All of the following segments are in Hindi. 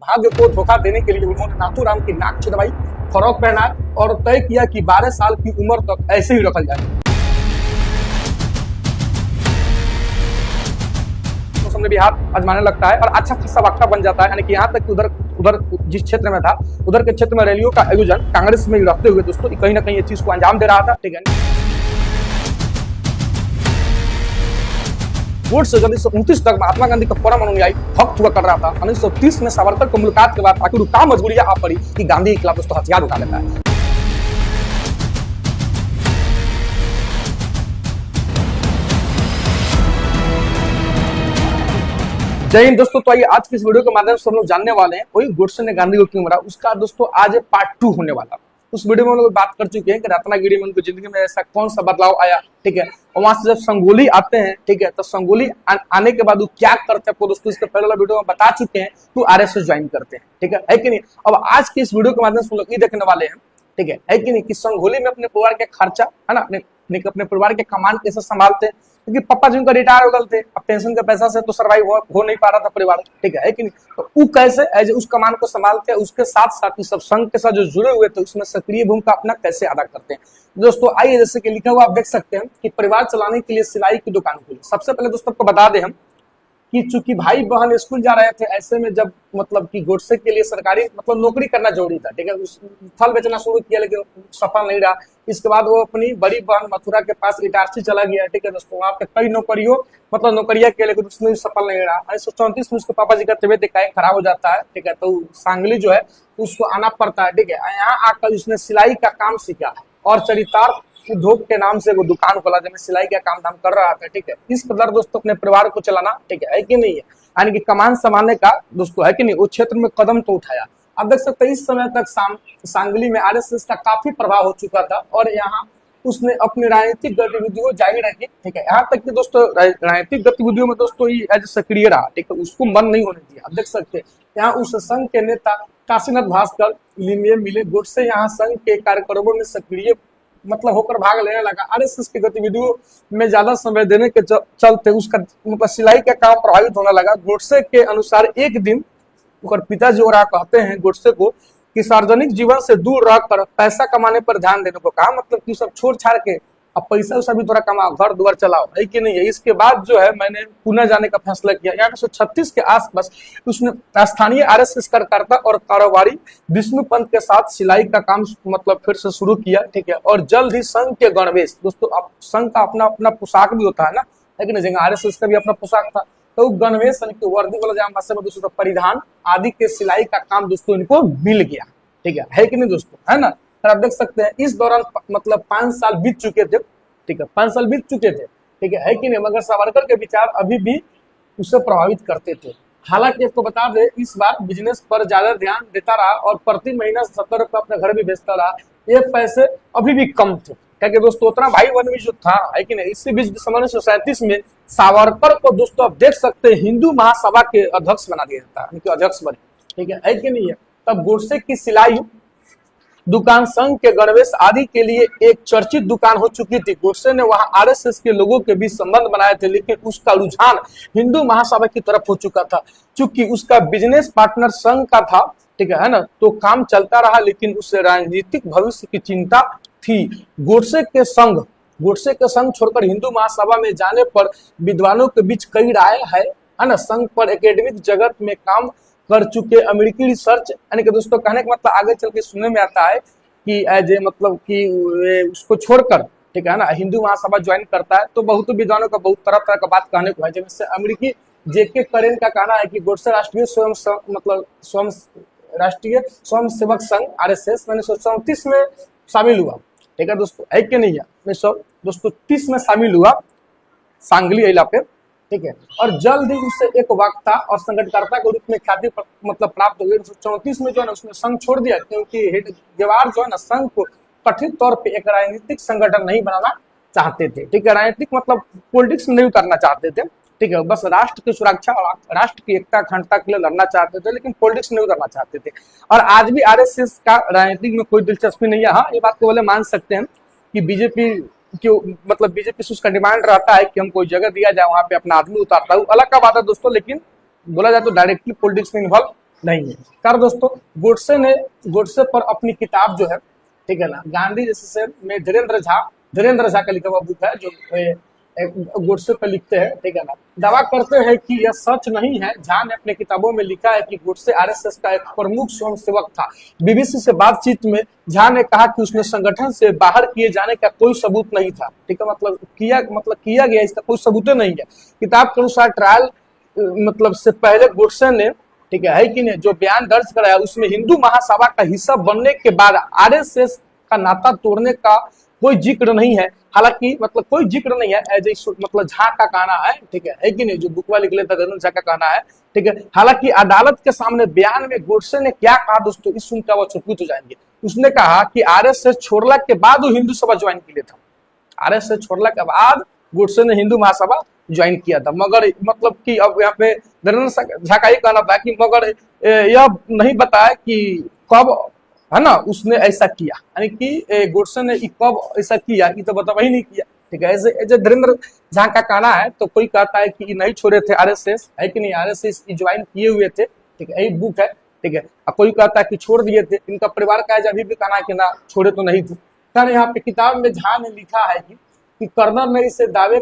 भाग्य को धोखा देने के लिए उन्होंने नाथूराम की नाक छिदवाई, फरौक पहना और तय किया कि 12 साल की उम्र तक ऐसे ही रखा जाए। मौसम में भी हाथ आजमाने लगता है और अच्छा खासा वक्ता बन जाता है। यानी कि यहाँ तक कि उधर जिस क्षेत्र में था उधर के क्षेत्र में रैलियों का आयोजन कांग्रेस में रहते हुए दोस्तों कहीं ना कहीं ये चीज को अंजाम दे रहा था। ठीक है, वोट से 1929 तक महात्मा गांधी का परम अनुयायी भक्त हुआ कर रहा था। 1930 में सावरकर को मुलाकात के बाद आखिर क्या मजबूरी आ पड़ी कि गांधी के खिलाफ दोस्तों हथियार उठा लेता है। जय हिंद दोस्तों। तो आइए आज की इस वीडियो के माध्यम से हम लोग जानने वाले हैं वही गोडसे ने गांधी को क्यों मारा, उसका दोस्तों आज पार्ट 2 होने वाला। उस वीडियो में हम लोग बात कर चुके हैं कि रत्नागिरी में उनकी जिंदगी में ऐसा कौन सा बदलाव आया। ठीक है, और वहां से जब संगोली आते हैं, ठीक है, तो संगोली आने के बाद वो क्या करते हैं दोस्तों इसके पहले वाला वीडियो में बता चुके हैं। तो आरएसएस ज्वाइन करते हैं। ठीक है कि नहीं। अब आज की इस वीडियो के माध्यम से हम लोग ये देखने वाले हैं, ठीक है कि नहीं, कि संगोली में अपने परिवार के खर्चा है ना, अपने परिवार के कमान कैसे संभालते हैं, क्योंकि पापा जी उनका रिटायर हो गए थे। अब पेंशन के पैसा से तो सर्वाइव हो नहीं पा रहा था परिवार। ठीक है कि नहीं। तो वो कैसे एज उस कमान को संभालते हैं, उसके साथ साथ सब संघ के साथ जो जुड़े हुए थे उसमें सक्रिय भूमिका अपना कैसे अदा करते हैं दोस्तों। आइए, जैसे कि लिखा हुआ आप देख सकते हैं कि परिवार चलाने के लिए सिलाई की दुकान खोली। सबसे पहले दोस्तों आपको बता दें हम कि चूंकि भाई बहन स्कूल जा रहे थे, ऐसे में जब मतलब कि गोडसे के लिए सरकारी मतलब नौकरी करना जरूरी था। ठीक है, फल बेचना शुरू किया लेकिन सफल नहीं रहा। इसके बाद वो अपनी बड़ी बहन मथुरा के पास इटारसी चला गया। ठीक है दोस्तों, वहाँ पे कई नौकरियां किया लेकिन उसमें भी सफल नहीं रहा। 1934 में उसके पापा जी का तबियत एकाएक खराब हो जाता है। ठीक है, तो सांगली जो है उसको आना पड़ता है। ठीक है, यहाँ आकर उसने सिलाई का काम सीखा और चरितार्थ उद्योग के नाम से वो दुकान खोला जिसमें सिलाई का काम धाम कर रहा था। ठीक है, इस प्रकार दोस्तों अपने परिवार को चलाना, ठीक है कि नहीं है, यानी कि कमान संभालने का दोस्तों है कि नहीं, उस क्षेत्र में कदम तो उठाया। आप देख सकते हैं इस समय तक सांगली में आरएसएस का काफी प्रभाव हो चुका था और यहाँ उसने अपनी राजनीतिक गतिविधियों जारी रखी। ठीक है, यहाँ तक कि दोस्तों राजनीतिक गतिविधियों में दोस्तों ये एज सक्रिय रहा। ठीक है, उसको बंद नहीं होने दिया। आप देख सकते हैं यहाँ उस संघ के नेता काशीनाथ भास्कर मिले गोडसे यहाँ संघ के कार्यक्रमों में सक्रिय मतलब होकर भाग लेने लगा। आरएसएस की गतिविधियों में ज्यादा समय देने के चलते उसका मतलब सिलाई का काम प्रभावित होने लगा। गोडसे के अनुसार एक दिन पिताजी और कहते हैं गोडसे को कि सार्वजनिक जीवन से दूर रहकर पैसा कमाने पर ध्यान देने को कहा। मतलब कि सब छोड़ छाड़ के अब पैसा उसा भी थोड़ा कमाओ, घर द्वार चलाओ, है कि नहीं है। इसके बाद जो है मैंने पुणे जाने का फैसला किया। 1936 के आसपास उसने स्थानीय आरएसएस कार्यकर्ता और कारोबारी विष्णु पंत के साथ सिलाई का काम मतलब फिर से शुरू किया। ठीक है, और जल्द ही संघ के गणवेश दोस्तों, अब संघ का अपना अपना पोशाक भी होता है ना, लेकिन जगह आरएसएस का भी अपना पोशाक था। तो गणवेश वर्दी वाला भाषा में दोस्तों परिधान आदि के सिलाई का काम दोस्तों इनको मिल गया। ठीक है कि नहीं दोस्तों, है ना। आप देख सकते हैं इस दौरान मतलब 5 साल बीत चुके थे। ठीक है, 5 साल बीत चुके थे। ठीक है कि नहीं, मगर सावरकर के विचार अभी भी उसे प्रभावित करते थे। हालांकि आपको बता दें इस बार बिजनेस पर ज्यादा ध्यान देता रहा और प्रति महीना 70 रुपये अपने घर भी भेजता रहा। ये पैसे अभी भी कम थे क्योंकि दोस्तों उतना भाई बहन भी जो था, है कि नहीं। इसी बीच 1937 में सावरकर को दोस्तों आप देख सकते हैं हिंदू महासभा के अध्यक्ष बना दिया जाता है, उनके अध्यक्ष बने। ठीक है कि नहीं है। तब गोडसे की सिलाई दुकान संघ के गणवेश आदि के लिए एक चर्चित दुकान हो चुकी थी। गोडसे ने वहां आरएसएस के लोगों के बीच संबंध बनाए थे, लेकिन उसका रुझान हिंदू महासभा की तरफ हो चुका था। चूंकि उसका बिजनेस पार्टनर संघ का था, ठीक है ना, तो काम चलता रहा, लेकिन उसे राजनीतिक भविष्य की चिंता थी। गोडसे के संघ छोड़कर हिंदू महासभा में जाने पर विद्वानों के बीच कई राय है ना। संघ पर एकेडमिक जगत में काम कर चुके अमेरिकी रिसर्च, यानी कि दोस्तों कहने का मतलब आगे चल के सुनने में आता है कि एज ए मतलब कि उसको छोड़कर, ठीक है ना, हिंदू महासभा ज्वाइन करता है। तो बहुत विद्वानों का बहुत तरह का बात कहने को है, जैसे अमेरिकी जेके करेन का कहना है कि गोडसे राष्ट्रीय स्वयं सेवक संघ आरएसएस 1934 में शामिल हुआ। ठीक है दोस्तों, है कि नहीं है, 1930 में शामिल हुआ सांगली इला पे। ठीक है, और जल्द ही उससे एक वक्ता और संगठनकर्ता के रूप में ख्याति मतलब प्राप्त हो गई। 1934 में जो है ना उसने संघ छोड़ दिया, क्योंकि हेडगेवार जो है ना संघ को कथित तौर पे एक राजनीतिक संगठन नहीं बनाना चाहते थे। ठीक है, राजनीतिक मतलब पॉलिटिक्स में नहीं करना चाहते थे। ठीक है, बस राष्ट्र की सुरक्षा और राष्ट्र की एकता अखंडता के लिए लड़ना चाहते थे, लेकिन पॉलिटिक्स नहीं करना चाहते थे। और आज भी आरएसएस का राजनीतिक में कोई दिलचस्पी नहीं है। हाँ, ये बात को बोले मान सकते हैं कि बीजेपी मतलब बीजेपी से उसका डिमांड रहता है कि हमको जगह दिया जाए, वहां पे अपना आदमी उतारता है, अलग का बात है दोस्तों। लेकिन बोला जाए तो डायरेक्टली पॉलिटिक्स में इन्वॉल्व नहीं है। कर दोस्तों गोडसे पर अपनी किताब जो है, ठीक है ना, गांधी जैसे से में धीरेन्द्र झा का लिखा हुआ बुक है जो गोडसे पर लिखते हैं, ठीक है ना, दावा करते हैं कि यह सच नहीं है। झा ने अपने किताबों में लिखा है कि गोडसे आरएसएस का एक प्रमुख स्वयंसेवक था। बीबीसी से बातचीत में झा ने कहा कि उसने संगठन से बाहर किए जाने का कोई सबूत नहीं था, ठीक है, मतलब किया गया इसका कोई सबूत नहीं है। किताब के अनुसार ट्रायल मतलब से पहले गोडसे ने, ठीक है कि नहीं, जो बयान दर्ज कराया उसमें हिंदू महासभा का हिस्सा बनने के बाद आरएसएस का नाता तोड़ने का कोई जिक्र नहीं है। हालांकि मतलब कोई जिक्र नहीं है, एज ए मतलब झा का कहना है, ठीक है कि नहीं, जो बुक वाले लिख लेता है झा का कहना है, ठीक है। हालांकि अदालत के सामने बयान में गोडसे ने क्या कहा दोस्तों, इस सुनकर वो चकित हो जाएंगे। उसने कहा कि आरएसएस छोड़ने के बाद वो हिंदू सभा ज्वाइन के लिए था। आरएसएस छोड़ने के बाद गोडसे ने हिंदू महासभा ज्वाइन किया था, मगर मतलब कि अब यहाँ पे धीरेन्द्र झा का ये कहना था कि मगर यह नहीं बताया कि कब, है ना, उसने ऐसा किया, यानी कि गोडसे ने कब ऐसा किया, ये तो बता ही नहीं किया, ठीक है। ऐसे धीरेन्द्र झा का कहना है। तो कोई कहता है कि नहीं छोड़े थे आरएसएस, है कि नहीं, आरएसएस ज्वाइन किए हुए थे, ठीक है, यही बुक है, ठीक है। और कोई कहता है कि छोड़ दिए थे। इनका परिवार का अभी भी कहना है कि ना छोड़े तो नहीं थे। सर यहाँ पे किताब में झा ने लिखा है कि कर्नल ने इस दावे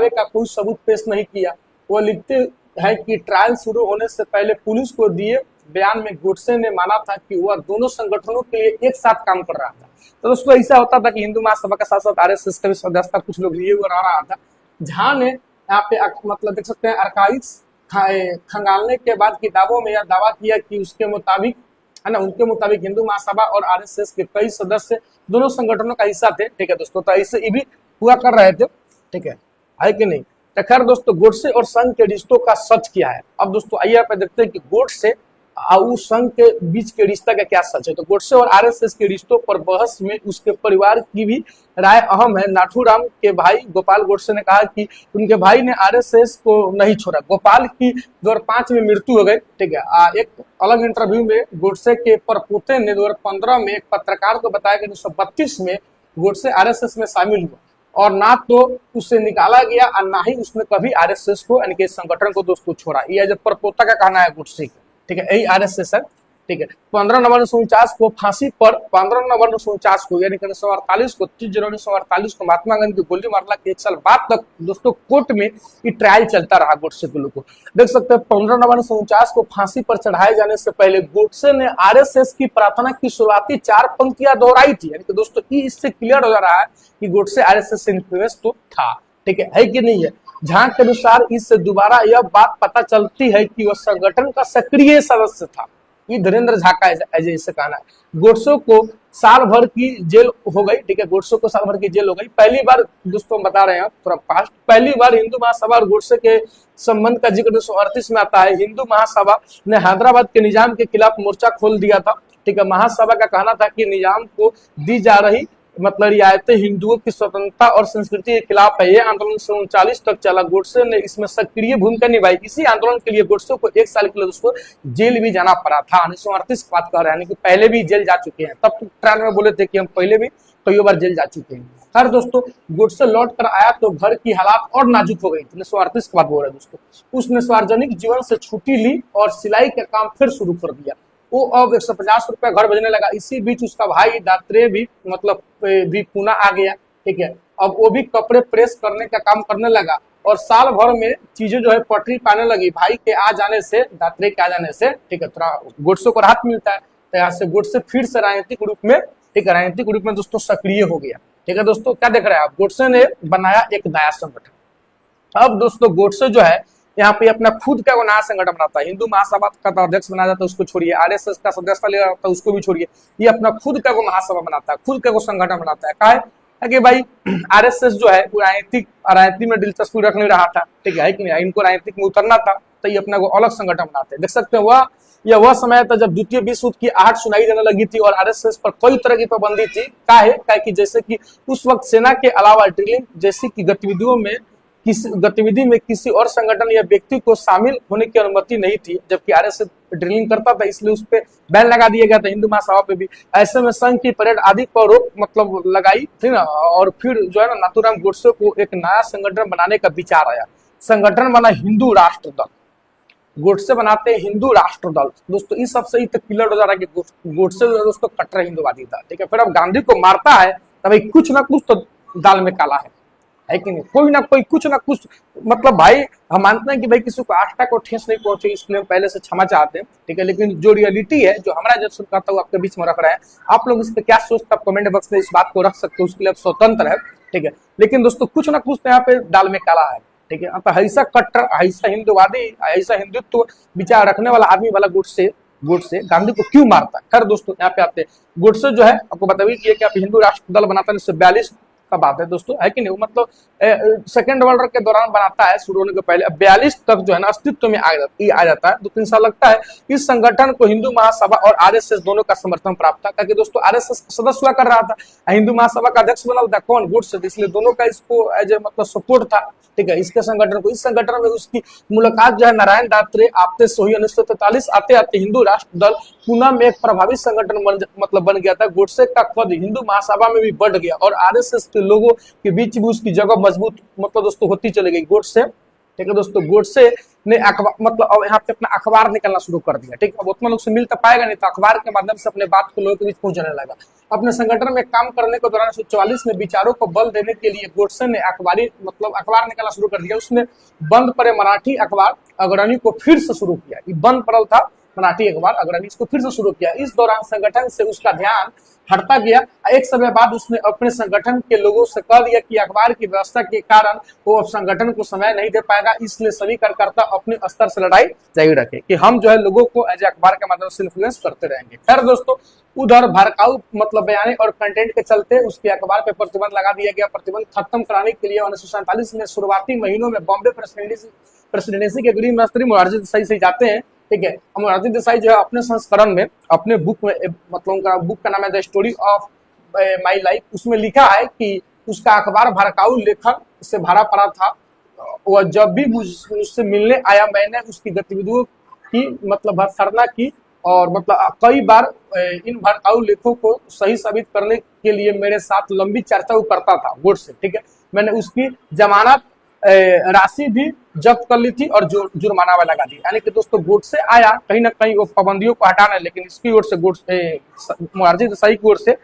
का कोई सबूत पेश नहीं किया। वो लिखते हैं कि ट्रायल शुरू होने से पहले पुलिस को दिए बयान में गोडसे ने माना था कि वह दोनों संगठनों के लिए एक साथ काम कर रहा था। तो दोस्तों ऐसा होता था कि हिंदू महासभा का साथ साथ आरएसएस का भी सदस्यता कुछ लोग लिए हुए रहा था। झा ने यहाँ पे मतलब देख सकते हैं आर्काइव्स खंगालने के बाद किताबों में यह दावा किया कि उसके मुताबिक, है ना, उनके मुताबिक हिंदू महासभा और आरएसएस के कई सदस्य दोनों संगठनों का हिस्सा थे, ठीक है दोस्तों। तो ऐसे ये भी हुआ कर रहे थे, ठीक है कि नहीं। तो खैर दोस्तों, गोडसे और संघ के रिश्तों का सच क्या है। अब दोस्तों आइए आप देखते हैं कि गोडसे और संघ के बीच के रिश्ता का क्या सच है। तो गोडसे और आरएसएस के रिश्तों पर बहस में उसके परिवार की भी राय अहम है। नाथूराम के भाई गोपाल गोडसे ने कहा कि उनके भाई ने आरएसएस को नहीं छोड़ा। गोपाल की 2005 में मृत्यु हो गई, ठीक है। एक अलग इंटरव्यू में गोडसे के परपोते ने 2015 में एक पत्रकार को बताया कि 1932 में गोडसे आरएसएस में शामिल हुआ और ना तो उसे निकाला गया और ना ही उसने कभी आरएसएस को, यानी कि संगठन को दोस्तों छोड़ा। यह जब परपोता का कहना है गोडसे का, ठीक है, यही आरएसएस है, ठीक है। 15 नवंबर 1949 को फांसी पर 15 नवंबर 1949 को यानी कि 1948 को 30 जनवरी 1948 को महात्मा गांधी की गोली मारने के 1 साल बाद तक दोस्तों कोर्ट में ये ट्रायल चलता रहा गोडसे के लोगों को। देख सकते हैं 15 नवंबर 1949 को फांसी पर चढ़ाए जाने से पहले गोडसे ने आरएसएस की प्रार्थना की शुरुआती 4 पंक्तियां दोहराई थी। यानी कि दोस्तों इससे क्लियर हो जा रहा है कि गोडसे आरएसएस से इन्फ्लुएंस तो था, ठीक है कि नहीं है। झा के अनुसार इससे दोबारा यह बात पता चलती है कि वह संगठन का सक्रिय सदस्य था। ये धीरेन्द्र झा का ऐसे कहना है। गोडसे को साल भर की जेल हो गई, ठीक है, गोडसे को साल भर की जेल हो गई। पहली बार दोस्तों हम बता रहे हैं थोड़ा पास्ट, पहली बार हिंदू महासभा और गोडसे के संबंध का जिक्र 1938 में आता है। हिंदू महासभा ने हैदराबाद के निजाम के खिलाफ मोर्चा खोल दिया था, ठीक है। महासभा का कहना था कि निजाम को दी जा रही मतलब रियायतें हिंदुओं की स्वतंत्रता और संस्कृति के खिलाफ है। ये आंदोलन 1939 तक चला। गोडसे ने इसमें सक्रिय भूमिका निभाई। इसी आंदोलन के लिए गोडसे को 1 साल के लिए दोस्तों जेल भी जाना पड़ा था। 1938 की बात कर रहे हैं, कि पहले भी जेल जा चुके हैं। तब ट्रायल में बोले थे कि हम पहले भी कई बार जेल जा चुके हैं। हर दोस्तों गोडसे लौट कर आया तो घर की हालात और नाजुक हो गई। 1938 की बात बोल रहे हैं दोस्तों। उसने सार्वजनिक जीवन से छुट्टी ली और सिलाई का काम फिर शुरू कर दिया। वो अब 150 रुपया घर भेजने लगा। इसी बीच उसका भाई दात्रे भी मतलब भी पुणे आ गया, ठीक है। अब वो भी कपड़े प्रेस करने का काम करने लगा और साल भर में चीजें जो है पटरी पाने लगी। भाई के आ जाने से, दात्रे के आ जाने से, ठीक है, थोड़ा गोडसे को राहत मिलता है। तो यहाँ से गोडसे फिर से राजनीतिक रूप में, ठीक है, राजनीतिक रूप में दोस्तों सक्रिय हो गया, ठीक है दोस्तों। क्या देख रहे हैं आप, गोडसे ने बनाया एक नया संगठन। अब दोस्तों गोडसे जो है यहाँ पे अपना खुद का वो नया संगठन बनाता है। हिंदू महासभा का अध्यक्ष बनाया जाता है, उसको छोड़िए। आरएसएस का सदस्यता लिया जाता है, उसको भी छोड़िए। ये अपना खुद का वो महासभा बनाता है, खुद का वो संगठन बनाता है। क्या है कि भाई आरएसएस जो है वो राजनीति में दिलचस्पी रख नहीं रहा था, ठीक है कि नहीं, इनको राजनीतिक में उतरना था। तो ये अपना को अलग संगठन बनाते हैं। देख सकते हैं वह समय था जब द्वितीय विश्व युद्ध की आहट सुनाई देने लगी थी और आरएसएस पर कई तरह की पाबंदी थी। क्या है कि जैसे कि उस वक्त सेना के अलावा ड्रिलिंग जैसी की गतिविधि में किसी और संगठन या व्यक्ति को शामिल होने की अनुमति नहीं थी, जबकि आरएसएस ड्रिलिंग करता था, इसलिए उस पर बैन लगा दिया गया था। हिंदू महासभा पे भी ऐसे में संघ की परेड आदि पर रोक मतलब लगाई थी ना। और फिर जो है ना नाथूराम गोडसे को एक नया संगठन बनाने का विचार आया। संगठन बना हिंदू राष्ट्र दल। गोडसे बनाते हैं हिंदू राष्ट्र दल। दोस्तों इस सबसे ही तक क्लियर हो जा रहा है कि गोडसे जो है दोस्तों कट्टर हिंदुवादी था, ठीक है। फिर अब गांधी को मारता है तो भाई कुछ ना कुछ तो दाल में काला है कि नहीं, कोई ना कोई कुछ ना कुछ, मतलब भाई हम मानते हैं कि भाई किसी को आस्था को ठेस नहीं पहुंचे इसलिए हम पहले से क्षमा चाहते हैं, ठीक है। लेकिन जो रियलिटी है, जो हमारा जो करता हूँ आपके बीच में रख रहे हैं, आप लोग इस पर क्या सोचते हैं कमेंट बॉक्स में इस बात को रख सकते हो, उसके लिए आप स्वतंत्र है, ठीक है। लेकिन दोस्तों कुछ ना कुछ तो यहाँ पे दाल में काला है, ठीक है। ऐसा कट्टर, ऐसा हिंदुवादी, ऐसा हिंदुत्व विचार रखने वाला आदमी वाला गोडसे गांधी को क्यों मारता है। खैर दोस्तों यहाँ पे आते हैं, गोडसे जो है आपको बता दिया कि आप हिंदू राष्ट्र दल बनाता है 1942 का बात है दोस्तों, है कि नहीं। मतलब सेकेंड वर्ल्ड वॉर के दौरान बनाता है, शुरू होने के पहले। 42 तक जो है ना अस्तित्व में आ जाता है। 2-3 साल लगता है। इस संगठन को हिंदू महासभा और आरएसएस दोनों का समर्थन प्राप्त था, क्योंकि दोस्तों आरएसएस सदस्य हुआ कर रहा था, हिंदू महासभा का अध्यक्ष बना था कौन, गोडसे, इसलिए दोनों का इसको एज ए मतलब सपोर्ट था, ठीक है। इसके संगठन को, इस संगठन में उसकी मुलाकात जो है नारायण दात्रे आपते से हुई 1943। आते आते हिंदू राष्ट्र दल पुणे में एक प्रभावी संगठन बन गया था। गोडसे का कद हिंदू महासभा में भी बढ़ गया और आरएसएस के लोगों के बीच भी उसकी जगह मजबूत मतलब दोस्तों होती चली गई। गोडसे, ठीक है दोस्तों, गोडसे ने अखबार मतलब अब यहाँ पे अपना अखबार निकलना शुरू कर दिया, ठीक है। अब उतना लोग से मिल तो पाएगा नहीं, तो अखबार के माध्यम से अपने बात को लोगों के बीच पहुंचाने लगा। अपने संगठन में काम करने के दौरान 1944 में विचारों को बल देने के लिए गोडसे ने अखबार निकालना शुरू कर दिया। उसने बंद पड़े मराठी अखबार अग्रणी को फिर से शुरू किया। ये बंद पड़ल था मराठी अखबार अग्रणी, इसको फिर से शुरू किया। इस दौरान संगठन से उसका ध्यान हटता गया। एक समय बाद उसने अपने संगठन के लोगों से कह दिया कि अखबार की व्यवस्था के कारण वो अब संगठन को समय नहीं दे पाएगा, इसलिए सभी कार्यकर्ता अपने स्तर से लड़ाई जारी रखे कि हम जो है लोगों को एज अखबार के माध्यम से इन्फ्लुएंस करते रहेंगे। खैर दोस्तों, उधर भड़काऊ मतलब बयाने और कंटेंट के चलते उसके अखबार पर प्रतिबंध लगा दिया गया। प्रतिबंध खत्म कराने के लिए 1947 में शुरुआती महीनों में बॉम्बे प्रेसिडेंसी के गृह मंत्री मोरारजी देसाई से जाते हैं, ठीक है। मोरारजी देसाई जो है अपने संस्करण में, अपने बुक में, मतलब उनका बुक का नाम है the story of my life, उसमें लिखा है कि उसका अखबार भड़काऊ लेखन से भरा पड़ा था। वह जब भी मुझसे मिलने आया मैंने उसकी गतिविधियों की मतलब भर्त्सना की और मतलब कई बार इन भड़काऊ लेखों को सही साबित करने के लिए मेरे साथ लंबी चर्चा करता था गोडसे, ठीक है। मैंने उसकी जमानत राशि भी जब्त कर ली थी और जुर्माना भी लगा दी। यानी कि दोस्तों गोडसे आया कहीं ना कहीं वो पाबंदियों को हटाना, लेकिन इसकी ओर से मोरारजी देसाई की ओर से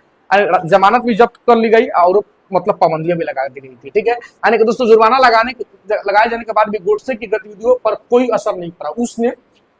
जमानत भी जब्त कर ली गई और मतलब पाबंदियां भी लगा दी गई थी, ठीक है। यानी कि दोस्तों जुर्माना लगाए जाने के बाद भी गोडसे की गतिविधियों पर कोई असर नहीं पड़ा। उसने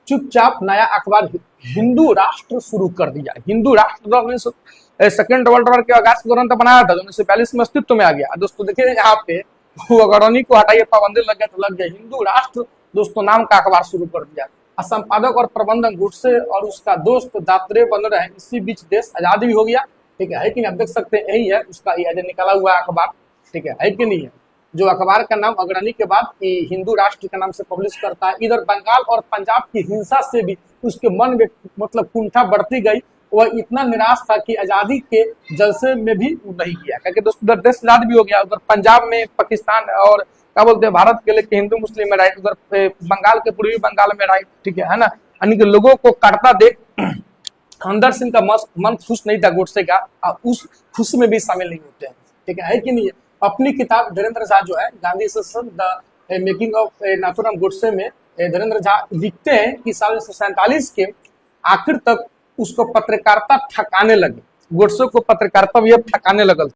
चुपचाप नया अखबार हिंदू राष्ट्र शुरू कर दिया। हिंदू राष्ट्र दल सेकेंड वर्ल्ड वॉर के आगाज के दौरान तो बनाया था, 1942 में अस्तित्व में आ गया। दोस्तों देखिए यहाँ पे वो अग्रणी को हटाइए, पाबंदी लग गया तो लग गया। हिंदू राष्ट्र दोस्तों नाम का अखबार शुरू कर दिया। संपादक और प्रबंधक गोडसे और उसका दोस्त दात्रे बन रहे। इसी बीच देश आजाद भी हो गया, ठीक है कि नहीं। आप देख सकते हैं यही है उसका ये निकला हुआ अखबार, ठीक है कि नहीं है। जो अखबार का नाम अग्रणी के बाद हिंदू राष्ट्र के नाम से पब्लिश करता है। इधर बंगाल और पंजाब की हिंसा से भी उसके मन में मतलब कुंठा बढ़ती गई। वह इतना निराश था कि आजादी के जलसे में भी नहीं किया, क्योंकि दोस्तों उधर देश आजाद भी हो गया। उधर पंजाब में पाकिस्तान और क्या बोलते हैं भारत के लिए हिंदू मुस्लिम में राइट, उधर बंगाल के पूर्वी बंगाल में राइट, ठीक है ना। यानी कि लोगों को काटता देख अंदर सिंह का मन खुश नहीं था गोडसे का, उस खुशी में भी शामिल नहीं होते हैं, ठीक है कि नहीं। अपनी किताब धीरेन्द्र झा जो है Gandhi session the making of Nathuram Godse में धीरेन्द्र झा लिखते हैं कि साल 1947 के आखिर तक उसको पत्रकारिता ठकाने लगे। गोडसे को पत्रकारिता भी अब ठकाने लगल।